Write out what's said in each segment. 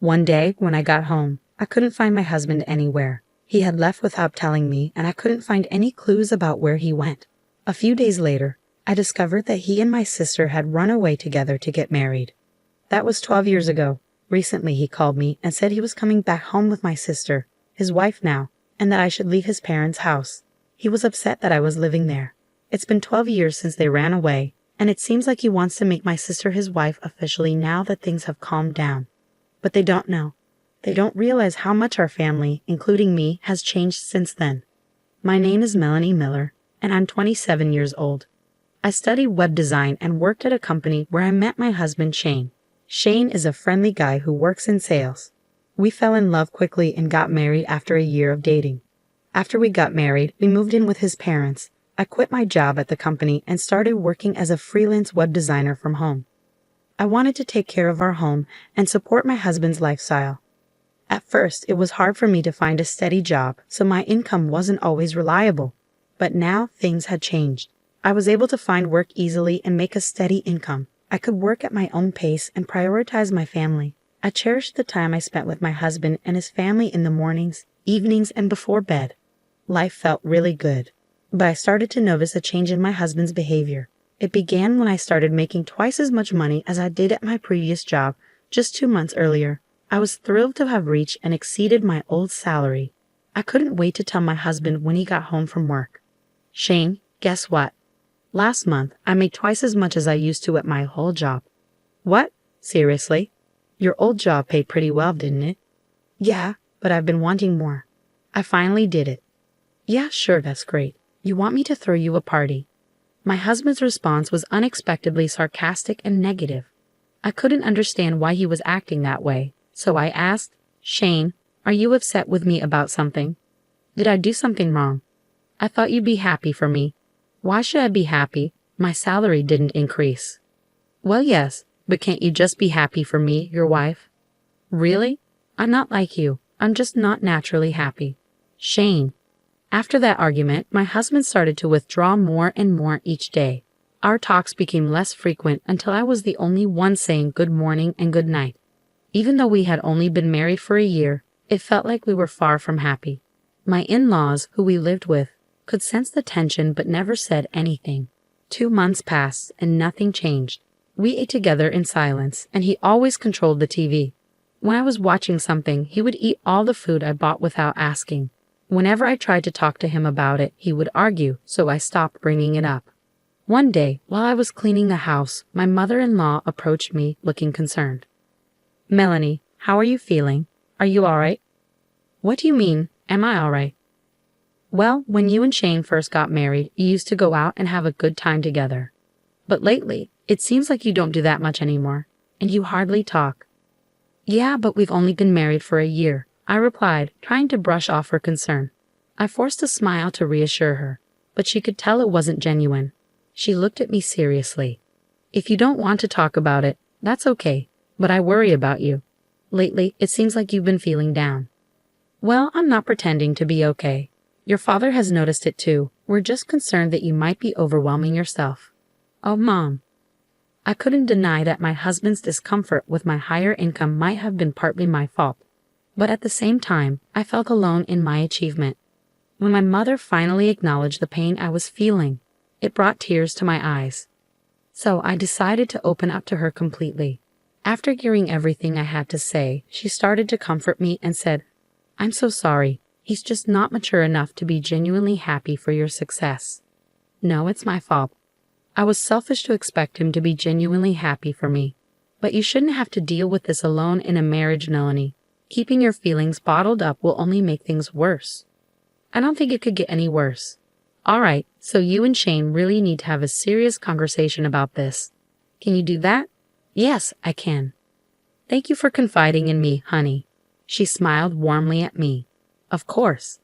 One day, when I got home, I couldn't find my husband anywhere. He had left without telling me, and I couldn't find any clues about where he went. A few days later, I discovered that he and my sister had run away together to get married. That was 12 years ago. Recently, he called me and said he was coming back home with my sister, his wife now, and that I should leave his parents' house. He was upset that I was living there. It's been 12 years since they ran away, and it seems like he wants to make my sister his wife officially now that things have calmed down. But they don't know. They don't realize how much our family, including me, has changed since then. My name is Melanie Miller, and I'm 27 years old. I studied web design and worked at a company where I met my husband, Shane. Shane is a friendly guy who works in sales. We fell in love quickly and got married after a year of dating. After we got married, we moved in with his parents. I quit my job at the company and started working as a freelance web designer from home. I wanted to take care of our home and support my husband's lifestyle. At first, it was hard for me to find a steady job, so my income wasn't always reliable. But now things had changed. I was able to find work easily and make a steady income. I could work at my own pace and prioritize my family. I cherished the time I spent with my husband and his family in the mornings, evenings, and before bed. Life felt really good. But I started to notice a change in my husband's behavior. It began when I started making twice as much money as I did at my previous job just 2 months earlier. I was thrilled to have reached and exceeded my old salary. I couldn't wait to tell my husband when he got home from work. Shane, guess what? Last month, I made twice as much as I used to at my whole job. What? Seriously? Your old job paid pretty well, didn't it? Yeah, but I've been wanting more. I finally did it. Yeah, sure, that's great. You want me to throw you a party? My husband's response was unexpectedly sarcastic and negative. I couldn't understand why he was acting that way, so I asked, Shane, are you upset with me about something? Did I do something wrong? I thought you'd be happy for me. Why should I be happy? My salary didn't increase. Well, yes, but can't you just be happy for me, your wife? Really? I'm not like you. I'm just not naturally happy. Shane. After that argument, my husband started to withdraw more and more each day. Our talks became less frequent until I was the only one saying good morning and good night. Even though we had only been married for a year, it felt like we were far from happy. My in-laws, who we lived with, could sense the tension but never said anything. 2 months passed and nothing changed. We ate together in silence, and he always controlled the TV. When I was watching something, he would eat all the food I bought without asking. Whenever I tried to talk to him about it, he would argue, so I stopped bringing it up. One day, while I was cleaning the house, my mother-in-law approached me looking concerned. Melanie, how are you feeling? Are you all right? What do you mean, am I all right? Well, when you and Shane first got married, you used to go out and have a good time together. But lately, it seems like you don't do that much anymore, and you hardly talk. Yeah, but we've only been married for a year, I replied, trying to brush off her concern. I forced a smile to reassure her, but she could tell it wasn't genuine. She looked at me seriously. If you don't want to talk about it, that's okay, but I worry about you. Lately, it seems like you've been feeling down. Well, I'm not pretending to be okay. Your father has noticed it too. We're just concerned that you might be overwhelming yourself. Oh, Mom. I couldn't deny that my husband's discomfort with my higher income might have been partly my fault. But at the same time, I felt alone in my achievement. When my mother finally acknowledged the pain I was feeling, it brought tears to my eyes. So I decided to open up to her completely. After hearing everything I had to say, she started to comfort me and said, I'm so sorry. He's just not mature enough to be genuinely happy for your success. No, it's my fault. I was selfish to expect him to be genuinely happy for me. But you shouldn't have to deal with this alone in a marriage, Melanie. Keeping your feelings bottled up will only make things worse. I don't think it could get any worse. All right, so you and Shane really need to have a serious conversation about this. Can you do that? Yes, I can. Thank you for confiding in me, honey. She smiled warmly at me. Of course.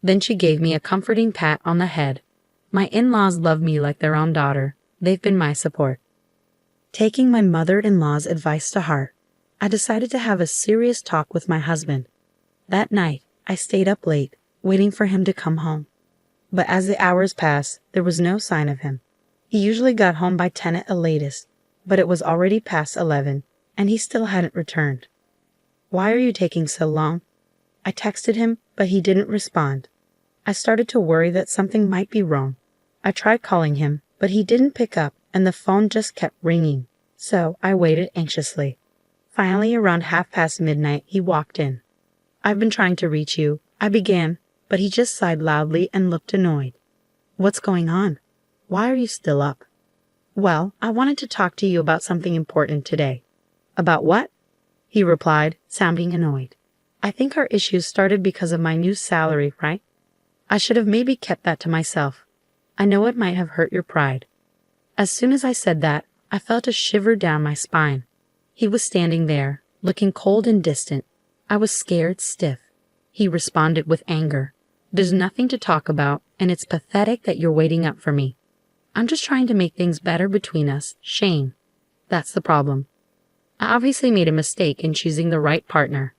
Then she gave me a comforting pat on the head. My in-laws love me like their own daughter. They've been my support. Taking my mother-in-law's advice to heart, I decided to have a serious talk with my husband. That night, I stayed up late, waiting for him to come home. But as the hours passed, there was no sign of him. He usually got home by 10 at the latest, but it was already past 11, and he still hadn't returned. Why are you taking so long? I texted him, but he didn't respond. I started to worry that something might be wrong. I tried calling him, but he didn't pick up and the phone just kept ringing. So I waited anxiously. Finally, around midnight, he walked in. I've been trying to reach you, I began, but he just sighed loudly and looked annoyed. What's going on? Why are you still up? Well, I wanted to talk to you about something important today. About what? He replied, sounding annoyed. I think our issues started because of my new salary, right? I should have maybe kept that to myself. I know it might have hurt your pride. As soon as I said that, I felt a shiver down my spine. He was standing there, looking cold and distant. I was scared stiff. He responded with anger. There's nothing to talk about, and it's pathetic that you're waiting up for me. I'm just trying to make things better between us, Shane. That's the problem. I obviously made a mistake in choosing the right partner.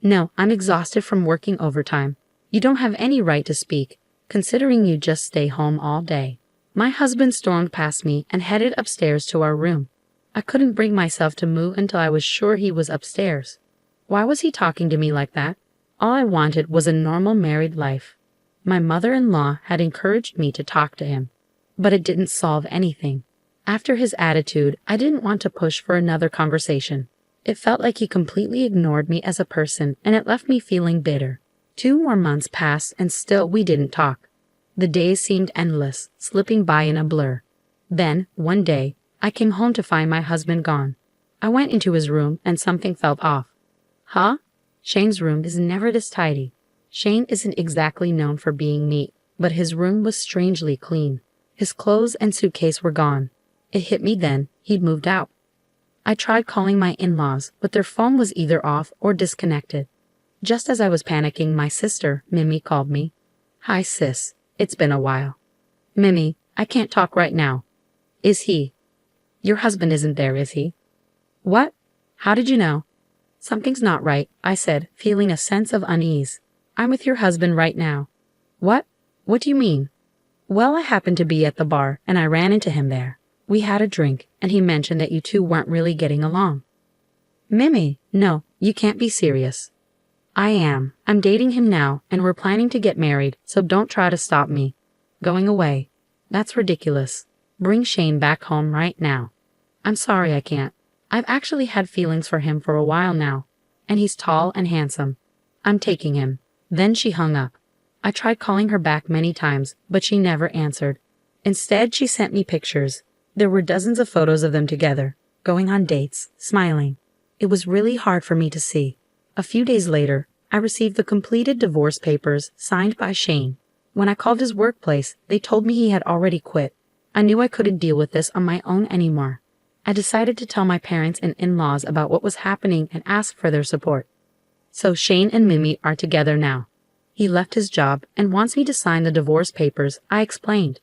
No, I'm exhausted from working overtime. You don't have any right to speak, considering you just stay home all day. My husband stormed past me and headed upstairs to our room. I couldn't bring myself to move until I was sure he was upstairs. Why was he talking to me like that? All I wanted was a normal married life. My mother-in-law had encouraged me to talk to him, but it didn't solve anything. After his attitude, I didn't want to push for another conversation. It felt like he completely ignored me as a person, and it left me feeling bitter. 2 more months passed and still we didn't talk. The days seemed endless, slipping by in a blur. Then, one day, I came home to find my husband gone. I went into his room and something felt off. Huh? Shane's room is never this tidy. Shane isn't exactly known for being neat, but his room was strangely clean. His clothes and suitcase were gone. It hit me then, he'd moved out. I tried calling my in-laws, but their phone was either off or disconnected. Just as I was panicking, my sister, Mimi, called me. Hi sis, it's been a while. Mimi, I can't talk right now. Is he? Your husband isn't there, is he? What? How did you know? Something's not right, I said, feeling a sense of unease. I'm with your husband right now. What? What do you mean? Well, I happened to be at the bar, and I ran into him there. We had a drink, and he mentioned that you two weren't really getting along. Mimi, no, you can't be serious. I am. I'm dating him now, and we're planning to get married, so don't try to stop me. Going away. That's ridiculous. Bring Shane back home right now. I'm sorry I can't. I've actually had feelings for him for a while now, and he's tall and handsome. I'm taking him. Then she hung up. I tried calling her back many times, but she never answered. Instead, she sent me pictures. There were dozens of photos of them together, going on dates, smiling. It was really hard for me to see. A few days later, I received the completed divorce papers signed by Shane. When I called his workplace, they told me he had already quit. I knew I couldn't deal with this on my own anymore. I decided to tell my parents and in-laws about what was happening and ask for their support. So Shane and Mimi are together now. He left his job and wants me to sign the divorce papers, I explained.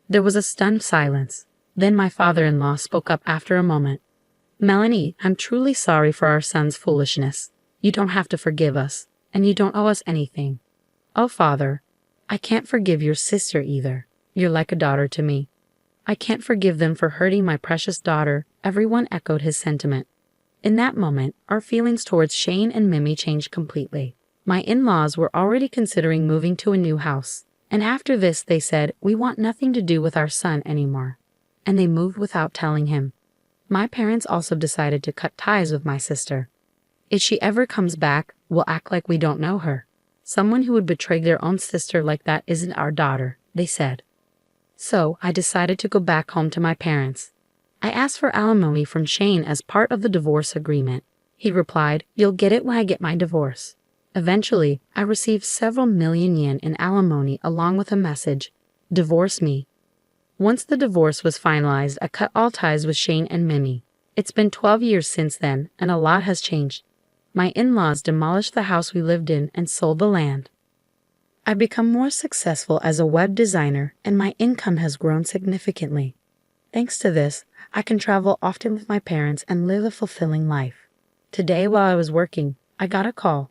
There was a stunned silence. Then my father-in-law spoke up after a moment. Melanie, I'm truly sorry for our son's foolishness. You don't have to forgive us, and you don't owe us anything. Oh, Father, I can't forgive your sister either. You're like a daughter to me. I can't forgive them for hurting my precious daughter. Everyone echoed his sentiment. In that moment, our feelings towards Shane and Mimi changed completely. My in-laws were already considering moving to a new house, and after this they said, we want nothing to do with our son anymore. And they moved without telling him. My parents also decided to cut ties with my sister. If she ever comes back, we'll act like we don't know her. Someone who would betray their own sister like that isn't our daughter, they said. So I decided to go back home to my parents. I asked for alimony from Shane as part of the divorce agreement. He replied, you'll get it when I get my divorce. Eventually, I received several million yen in alimony along with a message, divorce me. Once the divorce was finalized, I cut all ties with Shane and Mimi. It's been 12 years since then, and a lot has changed. My in-laws demolished the house we lived in and sold the land. I've become more successful as a web designer, and my income has grown significantly. Thanks to this, I can travel often with my parents and live a fulfilling life. Today, while I was working, I got a call.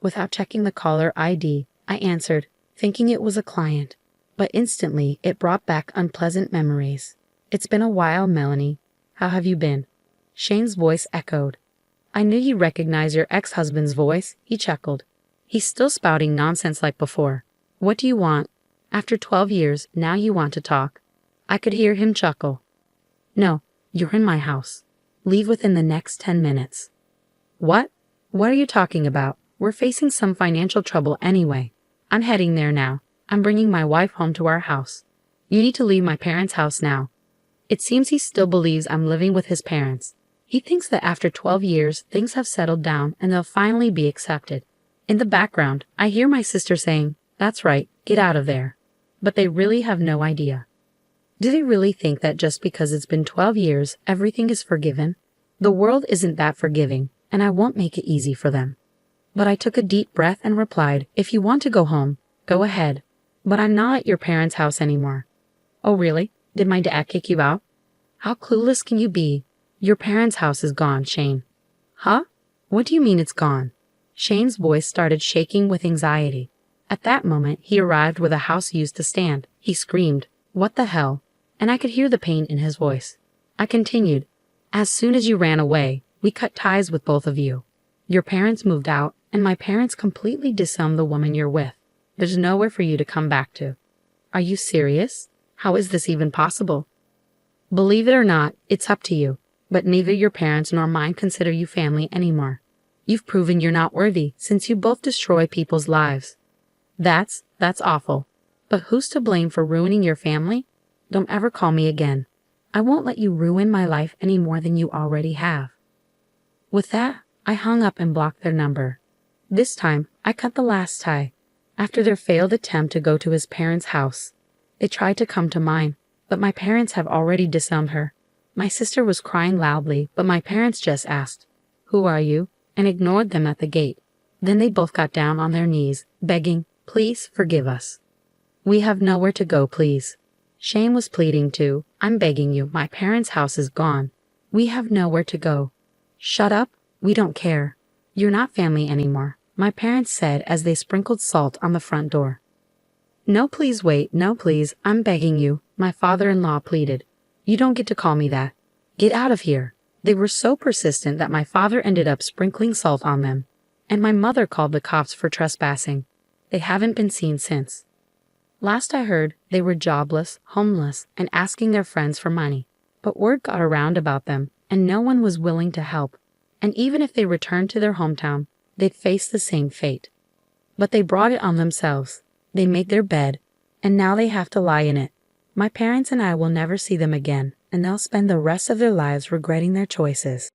Without checking the caller ID, I answered, thinking it was a client. But instantly, it brought back unpleasant memories. It's been a while, Melanie. How have you been? Shane's voice echoed. I knew you'd recognize your ex-husband's voice, he chuckled. He's still spouting nonsense like before. What do you want? After 12 years, now you want to talk. I could hear him chuckle. No, you're in my house. Leave within the next 10 minutes. What? What are you talking about? We're facing some financial trouble anyway. I'm heading there now. I'm bringing my wife home to our house. You need to leave my parents' house now. It seems he still believes I'm living with his parents. He thinks that after 12 years, things have settled down and they'll finally be accepted. In the background, I hear my sister saying, "That's right, get out of there." But they really have no idea. Do they really think that just because it's been 12 years, everything is forgiven? The world isn't that forgiving, and I won't make it easy for them. But I took a deep breath and replied, "If you want to go home, go ahead. But I'm not at your parents' house anymore." "Oh really? Did my dad kick you out?" "How clueless can you be? Your parents' house is gone, Shane." "Huh? What do you mean it's gone?" Shane's voice started shaking with anxiety. At that moment, he arrived where the house used to stand. He screamed, "What the hell?" And I could hear the pain in his voice. I continued, "As soon as you ran away, we cut ties with both of you. Your parents moved out, and my parents completely disowned the woman you're with. There's nowhere for you to come back to." "Are you serious? How is this even possible?" "Believe it or not, it's up to you. But neither your parents nor mine consider you family anymore. You've proven you're not worthy since you both destroy people's lives." That's awful. But who's to blame for ruining your family? Don't ever call me again. I won't let you ruin my life any more than you already have." With that, I hung up and blocked their number. This time, I cut the last tie. After their failed attempt to go to his parents' house, they tried to come to mine, but my parents have already disowned her. My sister was crying loudly, but my parents just asked, "Who are you?" and ignored them at the gate. Then they both got down on their knees, begging, "Please forgive us. We have nowhere to go, please." Shane was pleading too. "I'm begging you, my parents' house is gone. We have nowhere to go." "Shut up, we don't care. You're not family anymore," my parents said as they sprinkled salt on the front door. "No, please wait, no please, I'm begging you," my father-in-law pleaded. "You don't get to call me that. Get out of here." They were so persistent that my father ended up sprinkling salt on them, and my mother called the cops for trespassing. They haven't been seen since. Last I heard, they were jobless, homeless, and asking their friends for money. But word got around about them, and no one was willing to help. And even if they returned to their hometown, they'd face the same fate. But they brought it on themselves. They made their bed, and now they have to lie in it. My parents and I will never see them again, and they'll spend the rest of their lives regretting their choices.